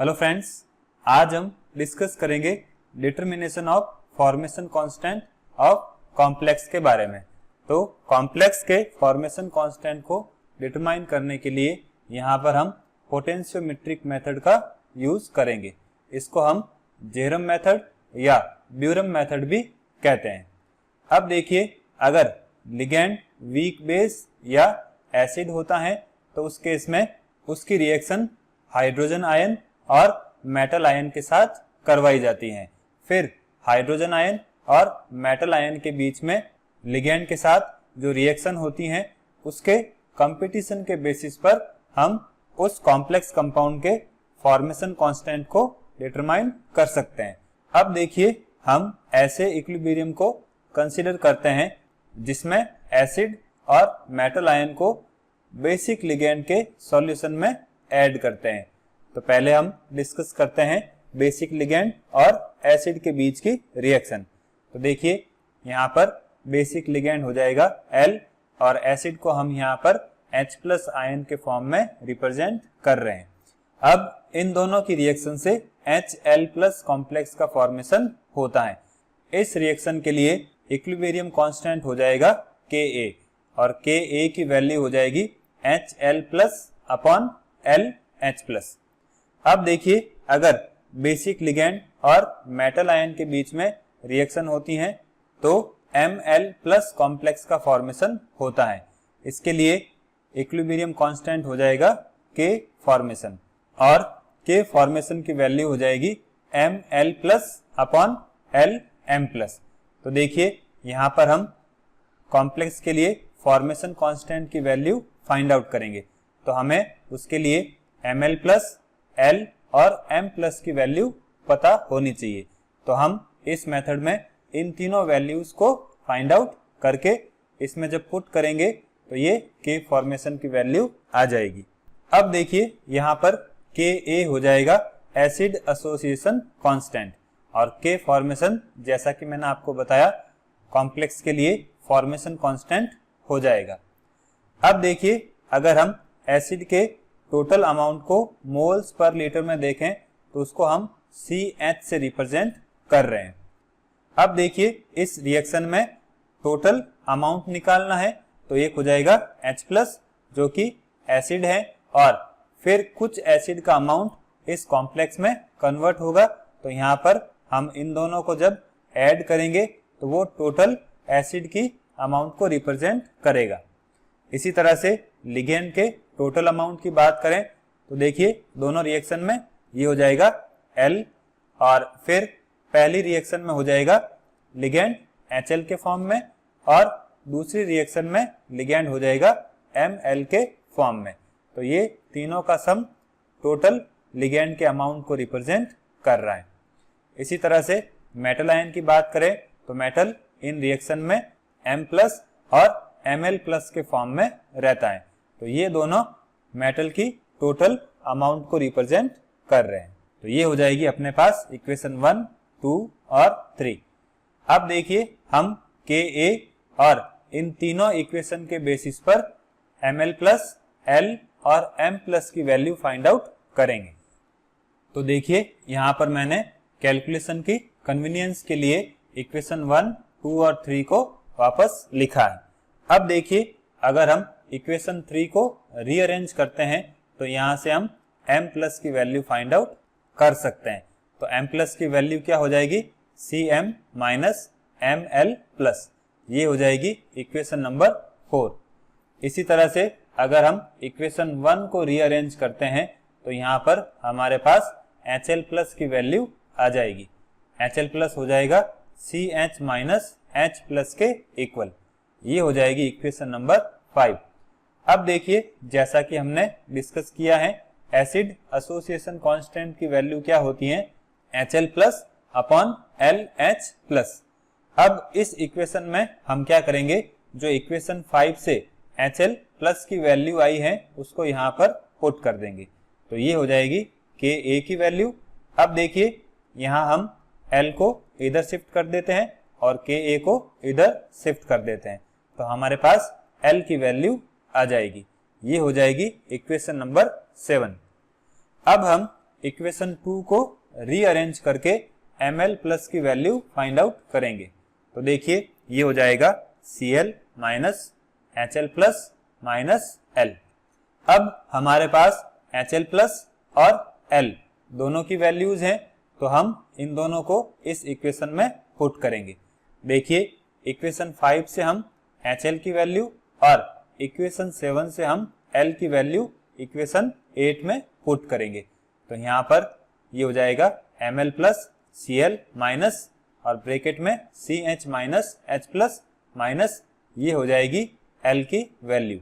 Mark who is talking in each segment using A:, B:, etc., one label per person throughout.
A: Hello friends, आज हम discuss करेंगे determination of formation constant of complex के बारे में। तो कॉम्प्लेक्स के फॉर्मेशन कांस्टेंट को डिटरमाइन करने के लिए यहाँ पर हम पोटेंशियोमेट्रिक मेथड का यूज करेंगे। इसको हम जेरम मेथड या ब्यूरम मेथड भी कहते हैं। अब देखिए, अगर लिगैंड वीक बेस या एसिड होता है तो उस केस में उसकी रिएक्शन हाइड्रोजन आयन और मेटल आयन के साथ करवाई जाती है। फिर हाइड्रोजन आयन और मेटल आयन के बीच में लिगैंड के साथ जो रिएक्शन होती है उसके कंपटीशन के बेसिस पर हम उस कॉम्प्लेक्स कंपाउंड के फॉर्मेशन कांस्टेंट को डिटरमाइन कर सकते हैं। अब देखिए, हम ऐसे इक्विलिब्रियम को कंसीडर करते हैं जिसमें एसिड और मेटल आयन को बेसिक लिगैंड के सॉल्यूशन में ऐड करते हैं। तो पहले हम डिस्कस करते हैं बेसिक लिगैंड और एसिड के बीच की रिएक्शन। तो देखिए, यहाँ पर बेसिक लिगैंड हो जाएगा L और एसिड को हम यहाँ पर H+ आयन के फॉर्म में रिप्रेजेंट कर रहे हैं। अब इन दोनों की रिएक्शन से HL+ कॉम्प्लेक्स का फॉर्मेशन होता है। इस रिएक्शन के लिए इक्विलिब्रियम कांस्टेंट हो जाएगा Ka और Ka की वैल्यू हो जाएगी HL+/LH+। अब देखिए, अगर बेसिक लिगैंड और मेटल आयन के बीच में रिएक्शन होती है तो Ml+ कॉम्प्लेक्स का फॉर्मेशन होता है। इसके लिए इक्विलिब्रियम कांस्टेंट हो जाएगा K फॉर्मेशन और K फॉर्मेशन की वैल्यू हो जाएगी Ml+/LM+। तो देखिए, यहाँ पर हम कॉम्प्लेक्स के लिए फॉर्मेशन कांस्टेंट की वैल्यू फाइंड आउट करेंगे। तो हमें उसके लिए Ml+, L और M+ की वैल्यू पता होनी चाहिए। तो हम इस मेथड में इन तीनों वैल्यूज को फाइंड आउट करके इसमें जब पुट करेंगे तो ये K फॉर्मेशन की वैल्यू आ जाएगी। अब देखिए, यहाँ पर Ka हो जाएगा एसिड एसोसिएशन कांस्टेंट और K फॉर्मेशन, जैसा कि मैंने आपको बताया, कॉम्प्लेक्स के लिए फॉर्मेशन कांस्टेंट हो जाएगा। अब देखिए, अगर हम एसिड के टोटल अमाउंट को मोल्स पर लीटर में देखें तो उसको हम CH से रिप्रेजेंट कर रहे हैं। अब देखिए, इस रिएक्शन में टोटल अमाउंट निकालना है तो एक हो जाएगा H+ जो कि एसिड है और फिर कुछ एसिड का अमाउंट इस कॉम्प्लेक्स में कन्वर्ट होगा। तो यहाँ पर हम इन दोनों को जब ऐड करेंगे तो वो टोटल एसिड की अमाउंट को रिप्रेजेंट करेगा। इसी तरह से लिगैंड के टोटल अमाउंट की बात करें तो देखिए, दोनों रिएक्शन में ये हो जाएगा L और फिर पहली रिएक्शन में हो जाएगा लिगैंड HL के फॉर्म में और दूसरी रिएक्शन में लिगैंड हो जाएगा Ml के फॉर्म में। तो ये तीनों का सम टोटल लिगैंड के अमाउंट को रिप्रेजेंट कर रहा है। इसी तरह से मेटल आयन की बात करें तो मेटल इन रिएक्शन में M+ और Ml+ के फॉर्म में रहता है। तो ये दोनों मेटल की टोटल अमाउंट को रिप्रेजेंट कर रहे हैं। तो ये हो जाएगी अपने पास इक्वेशन 1, 2 और 3। अब देखिए, हम Ka और इन तीनों इक्वेशन के बेसिस पर Ml+, L और M+ की वैल्यू फाइंड आउट करेंगे। तो देखिए, यहाँ पर मैंने कैलकुलेशन की कन्वीनियंस के लिए इक्वेशन 1, 2 और 3 को वापस लिखा है। अब देखिए, अगर हम इक्वेशन 3 को रीअरेंज करते हैं तो यहाँ से हम M+ की वैल्यू फाइंड आउट कर सकते हैं। तो M+ की वैल्यू क्या हो जाएगी? Cm - Ml+। ये हो जाएगी इक्वेशन नंबर 4। इसी तरह से अगर हम इक्वेशन 1 को रीअरेंज करते हैं तो यहाँ पर हमारे पास HL+ की वैल्यू आ जाएगी। HL+ हो जाएगा CH - H+ के इक्वल। ये हो जाएगी इक्वेशन नंबर 5। अब देखिए, जैसा कि हमने डिस्कस किया है, एसिड एसोसिएशन कांस्टेंट की वैल्यू क्या होती है? HL+/LH+। अब इस इक्वेशन में हम क्या करेंगे? जो इक्वेशन 5 से HL+ की वैल्यू आई है उसको यहाँ पर पुट कर देंगे। तो ये हो जाएगी Ka की वैल्यू। अब देखिए, यहाँ हम L को इधर शिफ्ट कर देते हैं और Ka को इधर शिफ्ट कर देते हैं। तो हमारे पास L की वैल्यू आ जाएगी। ये हो जाएगी इक्वेशन नंबर 7। अब हम इक्वेशन 2 को रीअरेंज करके Ml प्लस की वैल्यू फाइंड आउट करेंगे। तो देखिए ये हो जाएगा Cl minus HL plus minus L। अब हमारे पास HL प्लस और L दोनों की वैल्यूज हैं, तो हम इन दोनों को इस इक्वेशन में पुट करेंगे। देखिए इक्वेशन 5 से हम HL की वैल्यू और इक्वेशन 7 से हम L की वैल्यू इक्वेशन 8 में पुट करेंगे। तो यहाँ पर ये हो जाएगा Ml प्लस Cl माइनस और ब्रैकेट में CH minus H plus minus ये हो जाएगी L की वैल्यू।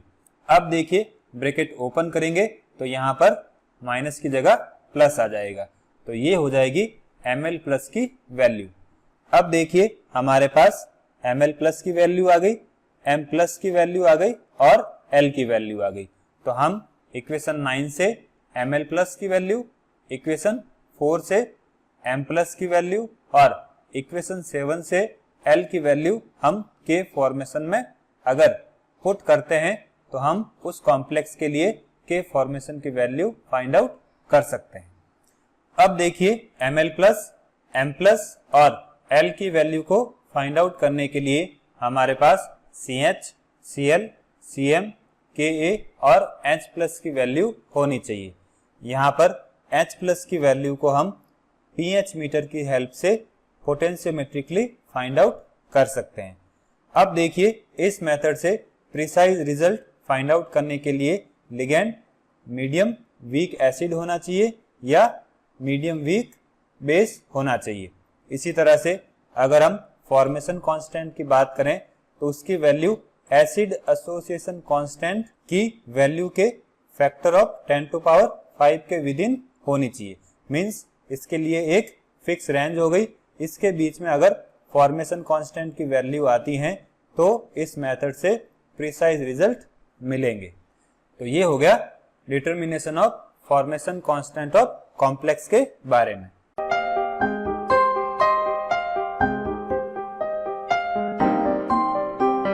A: अब देखिए ब्रैकेट ओपन करेंगे तो यहाँ पर माइनस की जगह प्लस आ जाएगा, तो ये हो जाएगी Ml प्लस की वैल्यू। अब देखिए हमारे पास Ml प्लस की वैल्यू आ गई, M प्लस की वैल्यू आ गई और L की वैल्यू आ गई। तो हम इक्वेशन 9 से Ml प्लस की वैल्यू, इक्वेशन 4 से M प्लस की वैल्यू और इक्वेशन 7 से L की वैल्यू हम के फॉर्मेशन में अगर पुट करते हैं तो हम उस कॉम्प्लेक्स के लिए के फॉर्मेशन की वैल्यू फाइंड आउट कर सकते हैं। अब देखिए Ml प्लस M प्लस और L की वैल्यू को फाइंड आउट करने के लिए हमारे पास CH, Cl, Cm, Ka और H प्लस की वैल्यू होनी चाहिए। यहाँ पर H प्लस की वैल्यू को हम pH मीटर की हेल्प से पोटेंशियोमेट्रिकली फाइंड आउट कर सकते हैं। अब देखिए इस मेथड से प्रिसाइज रिजल्ट फाइंड आउट करने के लिए लिगेंड मीडियम वीक एसिड होना चाहिए या मीडियम वीक बेस होना चाहिए। इसी तरह से अगर हम फॉर्मेशन कांस्टेंट की बात करें तो उसकी वैल्यू एसिड एसोसिएशन कांस्टेंट की वैल्यू के फैक्टर ऑफ 10 टू पावर 5 के विद इन होनी चाहिए। मींस इसके लिए एक फिक्स रेंज हो गई, इसके बीच में अगर फॉर्मेशन कांस्टेंट की वैल्यू आती हैं तो इस मेथड से प्रिसाइज रिजल्ट मिलेंगे। तो ये हो गया determination of formation constant of complex के बारे में।